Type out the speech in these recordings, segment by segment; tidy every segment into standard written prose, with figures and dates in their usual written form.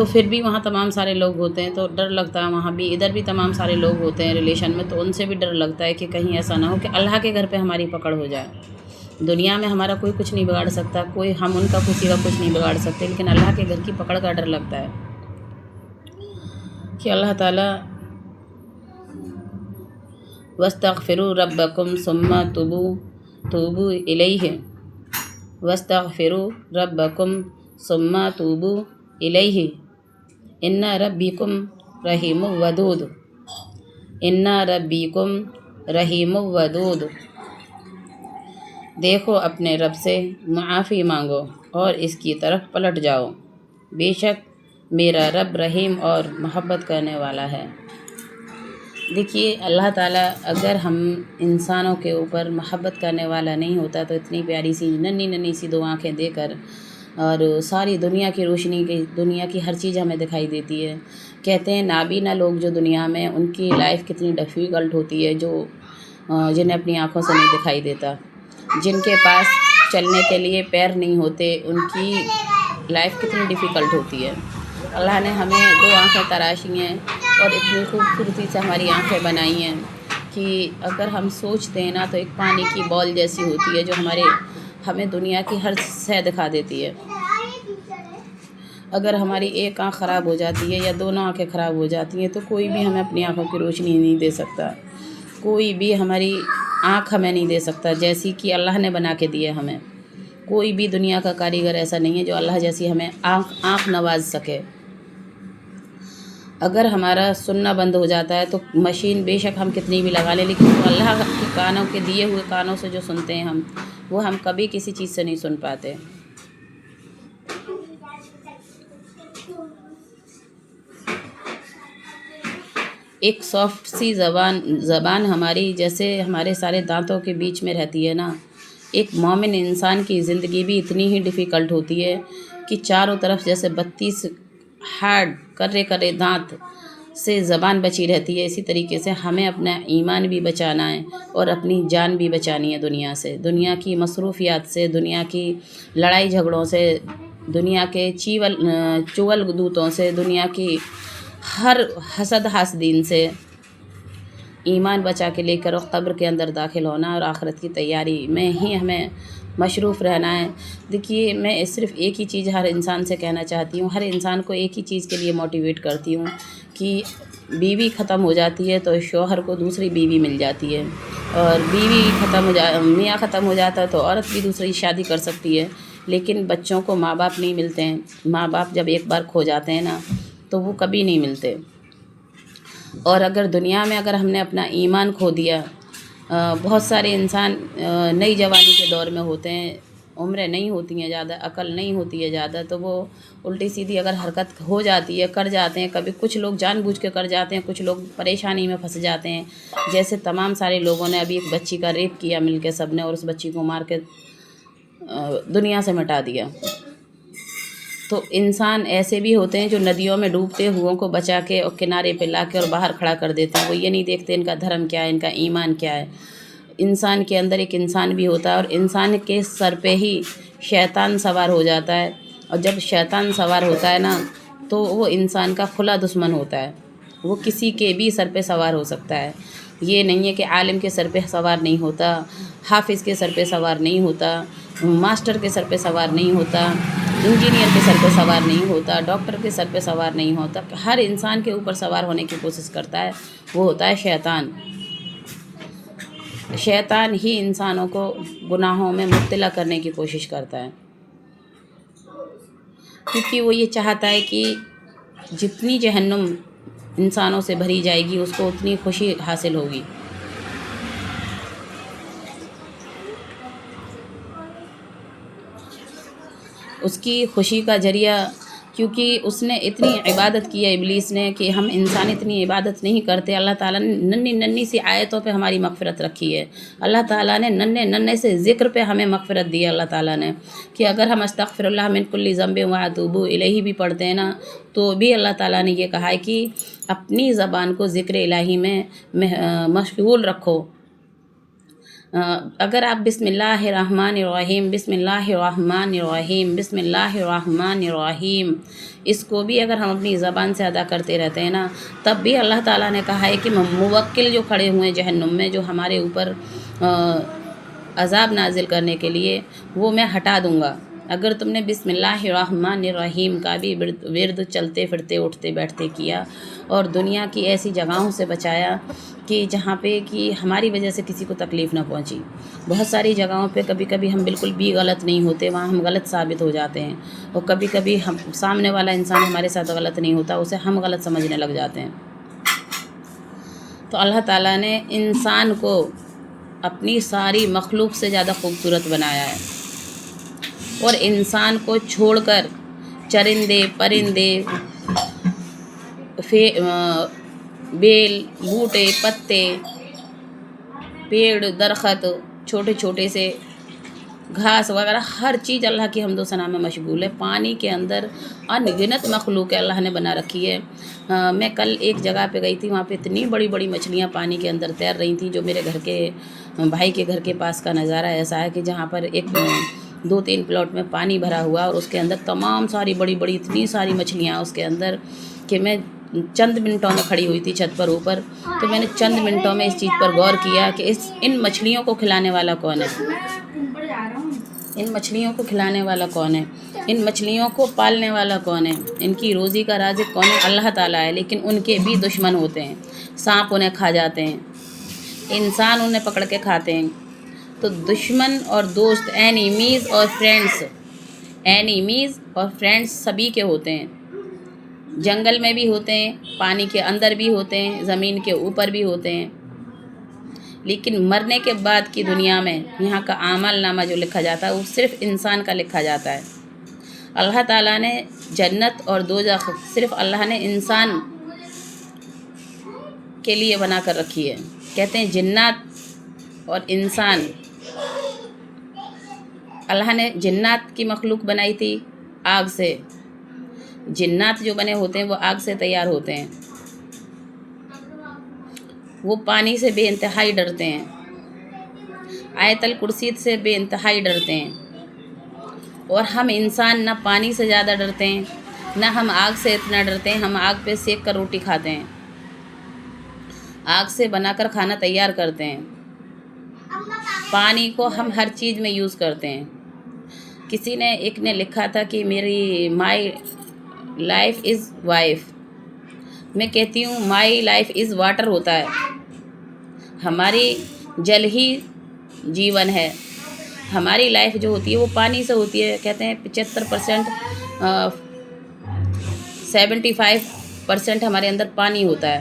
تو پھر بھی وہاں تمام سارے لوگ ہوتے ہیں تو ڈر لگتا ہے، وہاں بھی ادھر بھی تمام سارے لوگ ہوتے ہیں ریلیشن میں، تو ان سے بھی ڈر لگتا ہے کہ کہیں ایسا نہ ہو کہ اللہ کے گھر پہ ہماری پکڑ ہو جائے۔ دنیا میں ہمارا کوئی کچھ نہیں بگاڑ سکتا، کوئی ہم ان کا کسی کا کچھ نہیں بگاڑ سکتے، لیکن اللہ کے گھر کی پکڑ کا ڈر لگتا ہے کہ اللہ تعالیٰ وَاسْتَغْفِرُوا رَبَّكُمْ ثُمَّ تُوبُوا إِلَيْهِ وَاسْتَغْفِرُوا رَبَّكُمْ ثُمَّ تُوبُوا إِلَيْهِ إِنَّ رَبِّكُمْ رَحِيمٌ وَدُودٌ إِنَّ رَبِّكُمْ رَحِيمٌ وَدُودٌ۔ دیکھو اپنے رب سے معافی مانگو اور اس کی طرف پلٹ جاؤ، بے شک میرا رب رحیم اور محبت کرنے والا ہے۔ دیکھیے اللہ تعالیٰ اگر ہم انسانوں کے اوپر محبت کرنے والا نہیں ہوتا تو اتنی پیاری سی ننھی سی دو آنکھیں دے کر اور ساری دنیا کی روشنی کی، دنیا کی ہر چیز ہمیں دکھائی دیتی ہے۔ کہتے ہیں نابینا لوگ جو دنیا میں، ان کی لائف کتنی ڈیفیکلٹ ہوتی ہے، جو جنہیں اپنی آنکھوں سے نہیں دکھائی دیتا، جن کے پاس چلنے کے لیے پیر نہیں ہوتے، ان کی لائف کتنی ڈیفیکلٹ ہوتی ہے۔ اللہ نے ہمیں دو آنکھیں تراشی ہیں اور اتنی خوبصورتی سے ہماری آنکھیں بنائی ہیں کہ اگر ہم سوچتے ہیں نا تو ایک پانی کی بال جیسی ہوتی ہے جو ہمیں دنیا کی ہر شے دکھا دیتی ہے۔ اگر ہماری ایک آنکھ خراب ہو جاتی ہے یا دونوں آنکھیں خراب ہو جاتی ہیں تو کوئی بھی ہمیں اپنی آنکھوں کی روشنی نہیں دے سکتا، کوئی بھی ہماری آنکھ ہمیں نہیں دے سکتا جیسی کہ اللہ نے بنا کے دی ہے ہمیں۔ کوئی بھی دنیا کا کاریگر ایسا نہیں ہے جو اللہ جیسی ہمیں آنکھ نواز سکے۔ اگر ہمارا سننا بند ہو جاتا ہے تو مشین بے شک ہم کتنی بھی لگا لیں، لیکن اللہ کے کانوں کے دیے ہوئے کانوں سے جو سنتے ہیں وہ ہم کبھی کسی چیز سے نہیں سن پاتے۔ ایک سافٹ سی زبان ہماری جیسے ہمارے سارے دانتوں کے بیچ میں رہتی ہے نا، ایک مومن انسان کی زندگی بھی اتنی ہی ڈیفیکلٹ ہوتی ہے کہ چاروں طرف جیسے 32 ہارڈ کرے دانت سے زبان بچی رہتی ہے، اسی طریقے سے ہمیں اپنا ایمان بھی بچانا ہے اور اپنی جان بھی بچانی ہے دنیا سے، دنیا کی مصروفیات سے، دنیا کی لڑائی جھگڑوں سے، دنیا کے چغل دوتوں سے، دنیا کی ہر حسد حاسدین سے ایمان بچا کے لے کر قبر کے اندر داخل ہونا اور آخرت کی تیاری میں ہی ہمیں مصروف رہنا ہے۔ دیکھیے میں صرف ایک ہی چیز ہر انسان سے کہنا چاہتی ہوں، ہر انسان کو ایک ہی چیز کے لیے موٹیویٹ کرتی ہوں کہ بیوی ختم ہو جاتی ہے تو شوہر کو دوسری بیوی مل جاتی ہے، اور میاں ختم ہو جاتا ہے تو عورت بھی دوسری شادی کر سکتی ہے، لیکن بچوں کو ماں باپ نہیں ملتے ہیں۔ ماں باپ جب ایک بار کھو جاتے ہیں نا تو وہ کبھی نہیں ملتے۔ اور اگر دنیا میں اگر ہم نے اپنا ایمان کھو دیا، بہت سارے انسان نئی جوانی کے دور میں ہوتے ہیں، عمریں نہیں ہوتی ہیں زیادہ، عقل نہیں ہوتی ہے زیادہ، تو وہ الٹی سیدھی اگر حرکت ہو جاتی ہے، کر جاتے ہیں، کبھی کچھ لوگ جان بوجھ کے کر جاتے ہیں، کچھ لوگ پریشانی میں پھنس جاتے ہیں، جیسے تمام سارے لوگوں نے ابھی ایک بچی کا ریپ کیا مل کے سب نے، اور اس بچی کو مار کے دنیا سے مٹا دیا۔ تو انسان ایسے بھی ہوتے ہیں جو ندیوں میں ڈوبتے ہوئوں کو بچا کے اور کنارے پہ لا کے اور باہر کھڑا کر دیتے ہیں، وہ یہ نہیں دیکھتے ان کا دھرم کیا ہے، ان کا ایمان کیا ہے۔ انسان کے اندر ایک انسان بھی ہوتا ہے، اور انسان کے سر پہ ہی شیطان سوار ہو جاتا ہے، اور جب شیطان سوار ہوتا ہے نا تو وہ انسان کا کھلا دشمن ہوتا ہے، وہ کسی کے بھی سر پہ سوار ہو سکتا ہے۔ یہ نہیں ہے کہ عالم کے سر پہ سوار نہیں ہوتا، حافظ کے سر پہ سوار نہیں ہوتا، ماسٹر کے سر پہ سوار نہیں ہوتا، انجینئر کے سر پہ سوار نہیں ہوتا، ڈاکٹر کے سر پہ سوار نہیں ہوتا، ہر انسان کے اوپر سوار ہونے کی کوشش کرتا ہے، وہ ہوتا ہے شیطان۔ شیطان ہی انسانوں کو گناہوں میں مبتلا کرنے کی کوشش کرتا ہے، کیونکہ وہ یہ چاہتا ہے کہ جتنی جہنم انسانوں سے بھری جائے گی اس کو اتنی خوشی حاصل ہوگی۔ اس کی خوشی کا ذریعہ، کیونکہ اس نے اتنی عبادت کی ہے ابلیس نے کہ ہم انسان اتنی عبادت نہیں کرتے۔ اللہ تعالیٰ نے ننھی سی آیتوں پہ ہماری مغفرت رکھی ہے، اللہ تعالیٰ نے ننھے سے ذکر پہ ہمیں مغفرت دی ہے اللہ تعالیٰ نے، کہ اگر ہم استغفر اللہ من کل ذنب واتوب الیہ بھی پڑھتے ہیں نا تو بھی اللہ تعالیٰ نے یہ کہا ہے کہ اپنی زبان کو ذکر الہی میں مشغول رکھو۔ اگر آپ بسمillahirrahmanirrahیم بسمillahirrahmanirrahیم بسمillahirrahmanirrahیم اس کو بھی اگر ہم اپنی زبان سے ادا کرتے رہتے ہیں نا، تب بھی اللہ تعالیٰ نے کہا ہے کہ موکل جو کھڑے ہوئے ہیں جہنم میں، جو ہمارے اوپر عذاب نازل کرنے کے لیے، وہ میں ہٹا دوں گا۔ اگر تم نے بسم اللہ الرحمن الرحیم کا بھی ورد چلتے پھرتے اٹھتے بیٹھتے کیا اور دنیا کی ایسی جگہوں سے بچایا کہ جہاں پہ کہ ہماری وجہ سے کسی کو تکلیف نہ پہنچی۔ بہت ساری جگہوں پہ کبھی کبھی ہم بالکل بھی غلط نہیں ہوتے، وہاں ہم غلط ثابت ہو جاتے ہیں، اور کبھی کبھی ہم سامنے والا انسان ہمارے ساتھ غلط نہیں ہوتا، اسے ہم غلط سمجھنے لگ جاتے ہیں۔ تو اللہ تعالیٰ نے انسان کو اپنی ساری مخلوق سے زیادہ خوبصورت بنایا ہے، اور انسان کو چھوڑ کر چرندے پرندے بیل بوٹے پتے پیڑ درخت چھوٹے چھوٹے سے گھاس وغیرہ ہر چیز اللہ کی حمد و ثنا میں مشغول ہے۔ پانی کے اندر ان گنت مخلوق اللہ نے بنا رکھی ہے۔ میں کل ایک جگہ پہ گئی تھی، وہاں پہ اتنی بڑی بڑی مچھلیاں پانی کے اندر تیر رہی تھیں، جو میرے گھر کے بھائی کے گھر کے پاس کا نظارہ ایسا ہے کہ جہاں پر ایک 2-3 پلاٹ میں پانی بھرا ہوا، اور اس کے اندر تمام ساری بڑی بڑی اتنی ساری مچھلیاں اس کے اندر کہ میں چند منٹوں میں کھڑی ہوئی تھی چھت پر اوپر، تو میں نے چند منٹوں میں اس چیز پر غور کیا کہ ان مچھلیوں کو کھلانے والا کون ہے، ان مچھلیوں کو کھلانے والا کون ہے، ان مچھلیوں کو پالنے والا کون ہے، ان کی روزی کا رازق کون ہے؟ اللہ تعالیٰ ہے۔ لیکن ان کے بھی دشمن ہوتے ہیں، سانپ انہیں کھا جاتے ہیں، انسان انہیں پکڑ کے کھاتے ہیں۔ تو دشمن اور دوست، اینیمیز اور فرینڈز سبھی کے ہوتے ہیں، جنگل میں بھی ہوتے ہیں، پانی کے اندر بھی ہوتے ہیں، زمین کے اوپر بھی ہوتے ہیں۔ لیکن مرنے کے بعد کی دنیا میں یہاں کا اعمال نامہ جو لکھا جاتا ہے وہ صرف انسان کا لکھا جاتا ہے۔ اللہ تعالیٰ نے جنت اور دوزخ صرف اللہ نے انسان کے لیے بنا کر رکھی ہے۔ کہتے ہیں جنات اور انسان، اللہ نے جنات کی مخلوق بنائی تھی آگ سے، جنات جو بنے ہوتے ہیں وہ آگ سے تیار ہوتے ہیں، وہ پانی سے بے انتہائی ڈرتے ہیں، آیت الکرسی سے بے انتہائی ڈرتے ہیں، اور ہم انسان نہ پانی سے زیادہ ڈرتے ہیں، نہ ہم آگ سے اتنا ڈرتے ہیں۔ ہم آگ پہ سیک کر روٹی کھاتے ہیں، آگ سے بنا کر کھانا تیار کرتے ہیں، پانی کو ہم ہر چیز میں یوز کرتے ہیں۔ کسی نے ایک نے لکھا تھا کہ مائی لائف از وائف، میں کہتی ہوں مائی لائف از واٹر ہوتا ہے، ہماری جل ہی جیون ہے، ہماری لائف جو ہوتی ہے وہ پانی سے ہوتی ہے۔ کہتے ہیں 75% 75% ہمارے اندر پانی ہوتا ہے،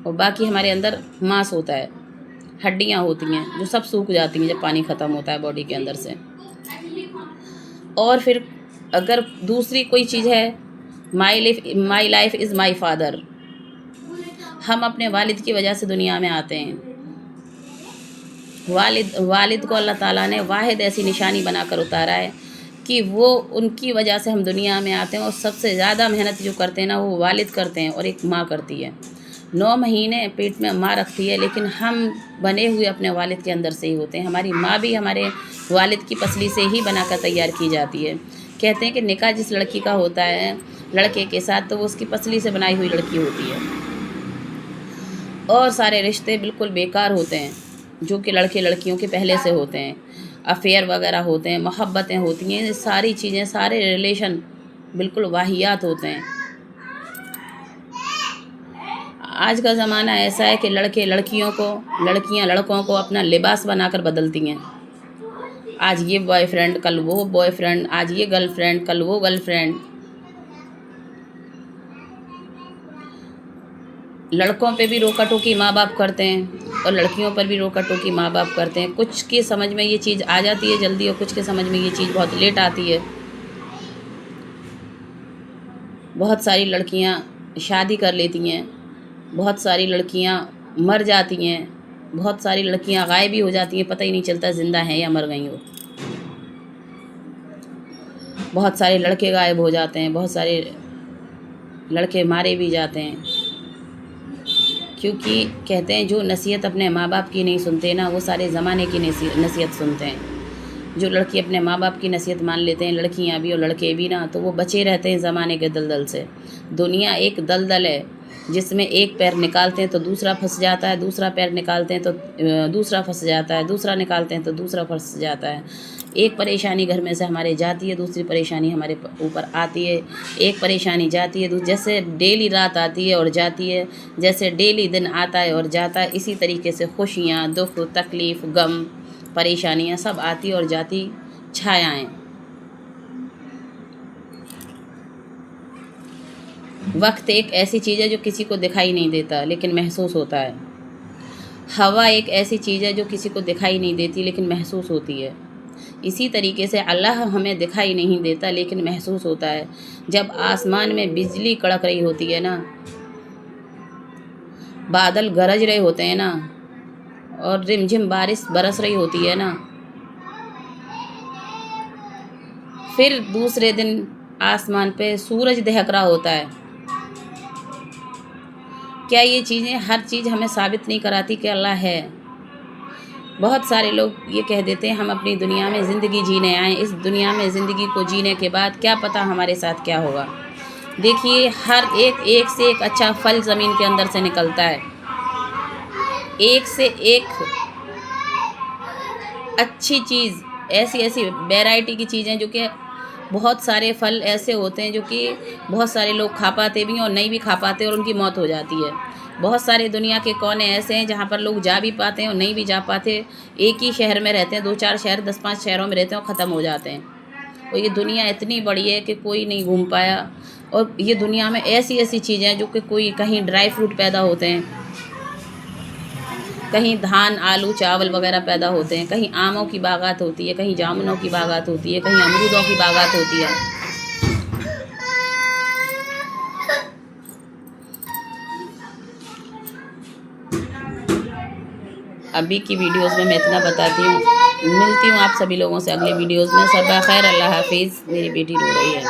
اور باقی ہمارے اندر ماس ہوتا ہے، ہڈیاں ہوتی ہیں جو سب سوکھ جاتی ہیں جب پانی ختم ہوتا ہے باڈی کے اندر سے۔ اور پھر اگر دوسری کوئی چیز ہے، my life is my father, ہم اپنے والد کی وجہ سے دنیا میں آتے ہیں۔ والد کو اللہ تعالیٰ نے واحد ایسی نشانی بنا کر اتارا ہے کہ وہ ان کی وجہ سے ہم دنیا میں آتے ہیں، اور سب سے زیادہ محنت جو کرتے ہیں نا وہ والد کرتے ہیں، اور ایک ماں کرتی ہے۔ 9 مہینے پیٹ میں ماں رکھتی ہے، لیکن ہم بنے ہوئے اپنے والد کے اندر سے ہی ہوتے ہیں۔ ہماری ماں بھی ہمارے والد کی پسلی سے ہی بنا کر تیار کی جاتی ہے۔ کہتے ہیں کہ نکاح جس لڑکی کا ہوتا ہے لڑکے کے ساتھ تو وہ اس کی پسلی سے بنائی ہوئی لڑکی ہوتی ہے، اور سارے رشتے بالکل بیکار ہوتے ہیں جو کہ لڑکے لڑکیوں کے پہلے سے ہوتے ہیں، افیئر وغیرہ ہوتے ہیں، محبتیں ہوتی ہیں، یہ ساری چیزیں، سارے ریلیشن بالکل واہیات ہوتے ہیں۔ آج کا زمانہ ایسا ہے کہ لڑکے لڑکیوں کو، لڑکیاں لڑکوں کو اپنا لباس بنا کر بدلتی ہیں۔ آج یہ بوائے فرینڈ، کل وہ بوائے فرینڈ، آج یہ گرل فرینڈ، کل وہ گرل فرینڈ۔ لڑکوں پہ بھی روکا ٹوکی ماں باپ کرتے ہیں، اور لڑکیوں پر بھی روکا ٹوکی ماں باپ کرتے ہیں۔ کچھ کی سمجھ میں یہ چیز آ جاتی ہے جلدی، اور کچھ کے سمجھ میں یہ چیز بہت لیٹ آتی ہے۔ بہت ساری لڑکیاں شادی کر لیتی ہیں، بہت ساری لڑکیاں مر جاتی ہیں، بہت ساری لڑکیاں غائب ہی ہو جاتی ہیں، پتہ ہی نہیں چلتا زندہ ہیں یا مر گئی ہو۔ بہت سارے لڑکے غائب ہو جاتے ہیں، بہت سارے لڑکے مارے بھی جاتے ہیں۔ کیونکہ کہتے ہیں جو نصیحت اپنے ماں باپ کی نہیں سنتے نا، وہ سارے زمانے کی نصیحت سنتے ہیں۔ جو لڑکی اپنے ماں باپ کی نصیحت مان لیتے ہیں، لڑکیاں بھی اور لڑکے بھی نا، تو وہ بچے رہتے ہیں زمانے کے دلدل سے۔ دنیا ایک دلدل ہے جس میں ایک پیر نکالتے ہیں تو دوسرا پھنس جاتا ہے، دوسرا پیر نکالتے ہیں تو دوسرا پھنس جاتا ہے، دوسرا نکالتے ہیں تو دوسرا پھنس جاتا ہے۔ ایک پریشانی گھر میں سے ہمارے جاتی ہے، دوسری پریشانی ہمارے اوپر آتی ہے، ایک پریشانی جاتی ہے، جیسے ڈیلی رات آتی ہے اور جاتی ہے، جیسے ڈیلی دن آتا ہے اور جاتا ہے، اسی طریقے سے خوشیاں، دکھ، تکلیف، غم، پریشانیاں سب آتی اور جاتی چھایائیں۔ وقت ایک ایسی چیز ہے جو کسی کو دکھائی نہیں دیتا لیکن محسوس ہوتا ہے۔ ہوا ایک ایسی چیز ہے جو کسی کو دکھائی نہیں دیتی لیکن محسوس ہوتی ہے۔ اسی طریقے سے اللہ ہمیں دکھائی نہیں دیتا لیکن محسوس ہوتا ہے۔ جب آسمان میں بجلی کڑک رہی ہوتی ہے نا، بادل گرج رہے ہوتے ہیں نا، اور رم جھم بارش برس رہی ہوتی ہے نا، پھر دوسرے دن آسمان پہ سورج دہک رہا ہوتا ہے، کیا یہ چیزیں ہر چیز ہمیں ثابت نہیں کراتی کہ اللہ ہے؟ بہت سارے لوگ یہ کہہ دیتے ہیں ہم اپنی دنیا میں زندگی جینے آئیں، اس دنیا میں زندگی کو جینے کے بعد کیا پتہ ہمارے ساتھ کیا ہوگا۔ دیکھیے ہر ایک سے ایک اچھا پھل زمین کے اندر سے نکلتا ہے، ایک سے ایک اچھی چیز، ایسی ویرائٹی کی چیزیں جو کہ بہت سارے پھل ایسے ہوتے ہیں جو کہ بہت سارے لوگ کھا پاتے بھی ہیں اور نہیں بھی کھا پاتے اور ان کی موت ہو جاتی ہے۔ بہت سارے دنیا کے کونے ایسے ہیں جہاں پر لوگ جا بھی پاتے ہیں اور نہیں بھی جا پاتے، ایک ہی شہر میں رہتے ہیں، 2-4 شہر، 10-5 شہروں میں رہتے ہیں اور ختم ہو جاتے ہیں۔ اور یہ دنیا اتنی بڑی ہے کہ کوئی نہیں گھوم پایا، اور یہ دنیا میں ایسی چیزیں ہیں جو کہ کوئی کہیں ڈرائی فروٹ پیدا ہوتے ہیں، کہیں دھان، آلو، چاول وغیرہ پیدا ہوتے ہیں، کہیں آموں کی باغات ہوتی ہے، کہیں جامنوں کی باغات ہوتی ہے، کہیں امرودوں کی باغات ہوتی ہے۔ ابھی کی ویڈیوز میں اتنا بتاتی ہوں، ملتی ہوں آپ سبھی لوگوں سے اگلی ویڈیوز میں۔ صبح خیر، اللہ حافظ۔ میری بیٹی رو رہی ہے۔